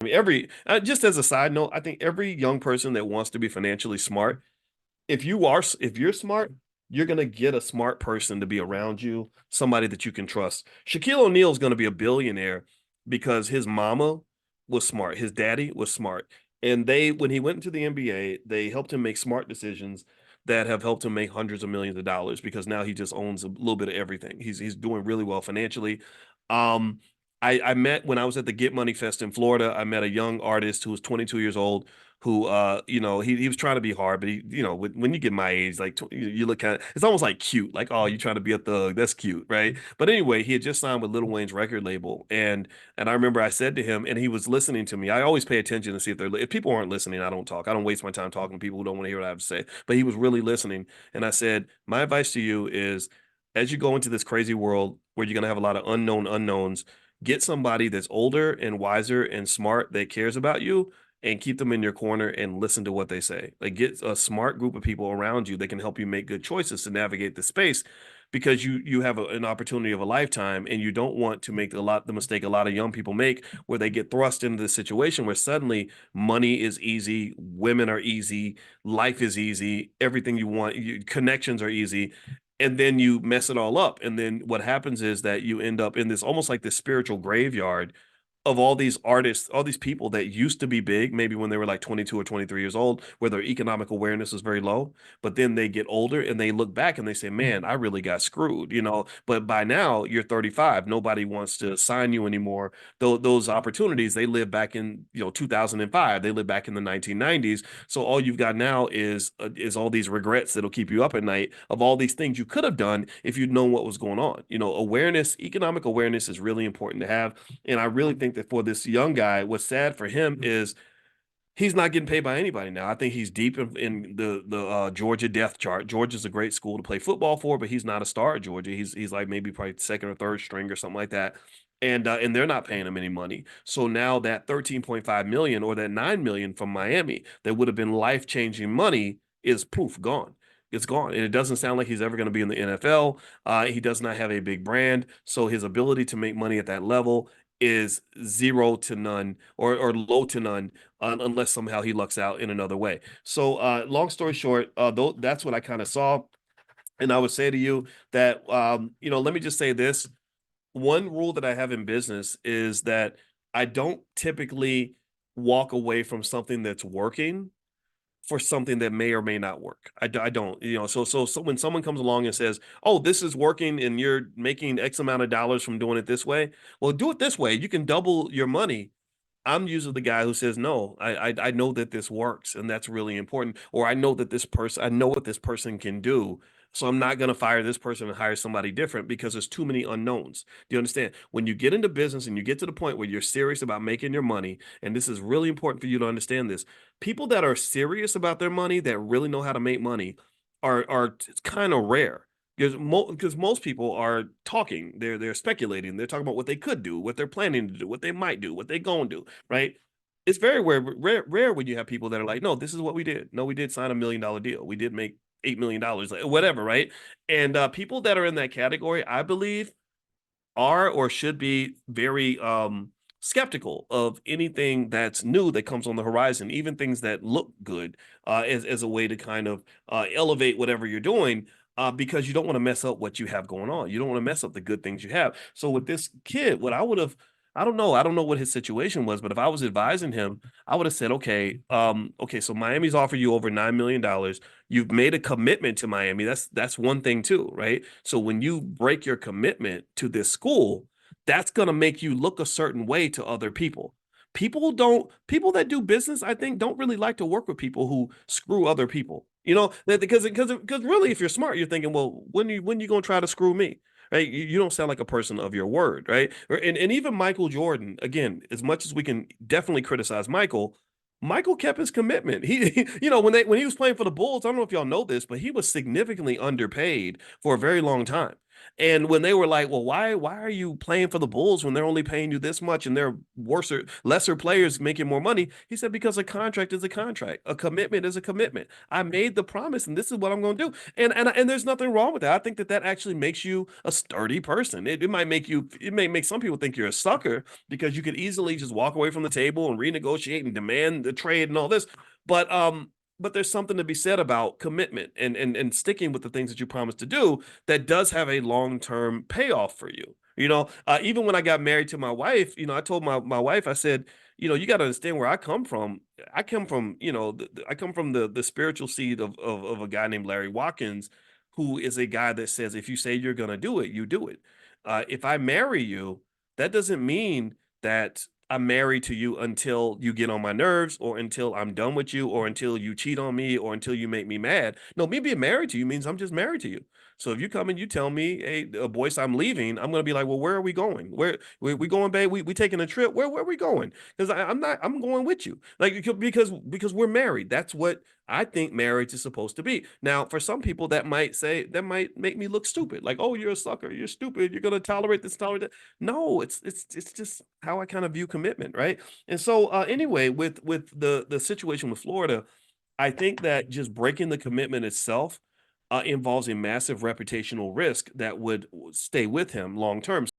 I mean, just as a side note, I think every young person that wants to be financially smart, if you're smart, you're gonna get a smart person to be around you, somebody that you can trust. Shaquille O'Neal is gonna be a billionaire because his mama was smart, his daddy was smart, and when he went into the NBA, they helped him make smart decisions that have helped him make hundreds of millions of dollars because now he just owns a little bit of everything. He's doing really well financially. Um, I met when I was at the Get Money Fest in Florida. I met a young artist who was 22 years old who he was trying to be hard, but when you get my age, like you look kind of, it's almost like cute, like, oh, you trying to be a thug, that's cute, right? But anyway, he had just signed with Lil Wayne's record label, and I remember I said to him, and he was listening to me. I always pay attention to see if people aren't listening, I don't talk. I don't waste my time talking to people who don't want to hear what I have to say. But he was really listening, and I said, my advice to you is, as you go into this crazy world where you're gonna have a lot of unknown unknowns, get somebody that's older and wiser and smart that cares about you and keep them in your corner and listen to what they say. Like, get a smart group of people around you that can help you make good choices to navigate the space, because you have an opportunity of a lifetime, and you don't want to make the mistake a lot of young people make, where they get thrust into this situation where suddenly money is easy, women are easy, life is easy, everything you want, connections are easy, and then you mess it all up. And then what happens is that you end up in this almost like this spiritual graveyard of all these artists, all these people that used to be big, maybe when they were like 22 or 23 years old, where their economic awareness was very low. But then they get older and they look back and they say, man, I really got screwed, you know. But by now you're 35. Nobody wants to sign you anymore. Those opportunities, they live back in, 2005. They live back in the 1990s. So all you've got now is all these regrets that'll keep you up at night of all these things you could have done if you'd known what was going on. Awareness, economic awareness is really important to have. And I really think that for this young guy, what's sad for him is he's not getting paid by anybody now. I think he's deep in the Georgia death chart. Georgia's a great school to play football for, but he's not a star at Georgia. He's like maybe probably second or third string or something like that. And they're not paying him any money. So now that 13.5 million or that 9 million from Miami that would have been life-changing money is poof gone. It's gone. And it doesn't sound like he's ever going to be in the NFL. He does not have a big brand. So his ability to make money at that level is zero to none, or low to none, unless somehow he lucks out in another way. So, long story short, that's what I kind of saw. And I would say to you that, let me just say this. One rule that I have in business is that I don't typically walk away from something that's working for something that may or may not work. I don't, so when someone comes along and says, "Oh, this is working and you're making X amount of dollars from doing it this way," well, do it this way. You can double your money. I'm usually the guy who says, "No, I know that this works, and that's really important." Or I know what this person can do. So I'm not going to fire this person and hire somebody different because there's too many unknowns. Do you understand? When you get into business and you get to the point where you're serious about making your money, and this is really important for you to understand this, people that are serious about their money, that really know how to make money, are kind of rare. Because most people are talking, they're speculating, they're talking about what they could do, what they're planning to do, what they might do, what they gonna do, right? It's very rare when you have people that are like, no, this is what we did. No, we did sign $1 million deal. We did make $8 million, like, whatever, right? And people that are in that category, I believe, are or should be very skeptical of anything that's new that comes on the horizon, even things that look good, as a way to kind of elevate whatever you're doing. Because you don't want to mess up what you have going on. You don't want to mess up the good things you have. So with this kid, what I would have, I don't know what his situation was, but if I was advising him, I would have said, okay, so Miami's offered you over $9 million. You've made a commitment to Miami. That's one thing too, right? So when you break your commitment to this school, that's gonna make you look a certain way to other people. People that do business, I think, don't really like to work with people who screw other people. Because really, if you're smart, you're thinking, well, when you gonna try to screw me? Right? You don't sound like a person of your word, right? And even Michael Jordan, again, as much as we can definitely criticize Michael kept his commitment. When he was playing for the Bulls, I don't know if y'all know this, but he was significantly underpaid for a very long time. And when they were like, "Well, why are you playing for the Bulls when they're only paying you this much and they're lesser players making more money?" He said, "Because a contract is a contract. A commitment is a commitment. I made the promise and this is what I'm going to do." And there's nothing wrong with that. I think that that actually makes you a sturdy person. It may make some people think you're a sucker because you could easily just walk away from the table and renegotiate and demand the trade and all this. But but there's something to be said about commitment and sticking with the things that you promised to do that does have a long-term payoff for you. Even when I got married to my wife, I told my wife, I said, you got to understand where I come from. I come from, I come from the spiritual seed of a guy named Larry Watkins, who is a guy that says, if you say you're going to do it, you do it. If I marry you, that doesn't mean that I'm married to you until you get on my nerves or until I'm done with you or until you cheat on me or until you make me mad. No, me being married to you means I'm just married to you. So if you come and you tell me, hey, Boyce, I'm leaving, I'm gonna be like, well, where are we going? Where we going, babe? We taking a trip? Where are we going? Because I'm going with you. Like because we're married. That's what I think marriage is supposed to be. Now, for some people, that might make me look stupid. Like, oh, you're a sucker, you're stupid, you're gonna tolerate this, tolerate that. No, it's just how I kind of view commitment, right? And so anyway, with the situation with Florida, I think that just breaking the commitment itself involves a massive reputational risk that would stay with him long term.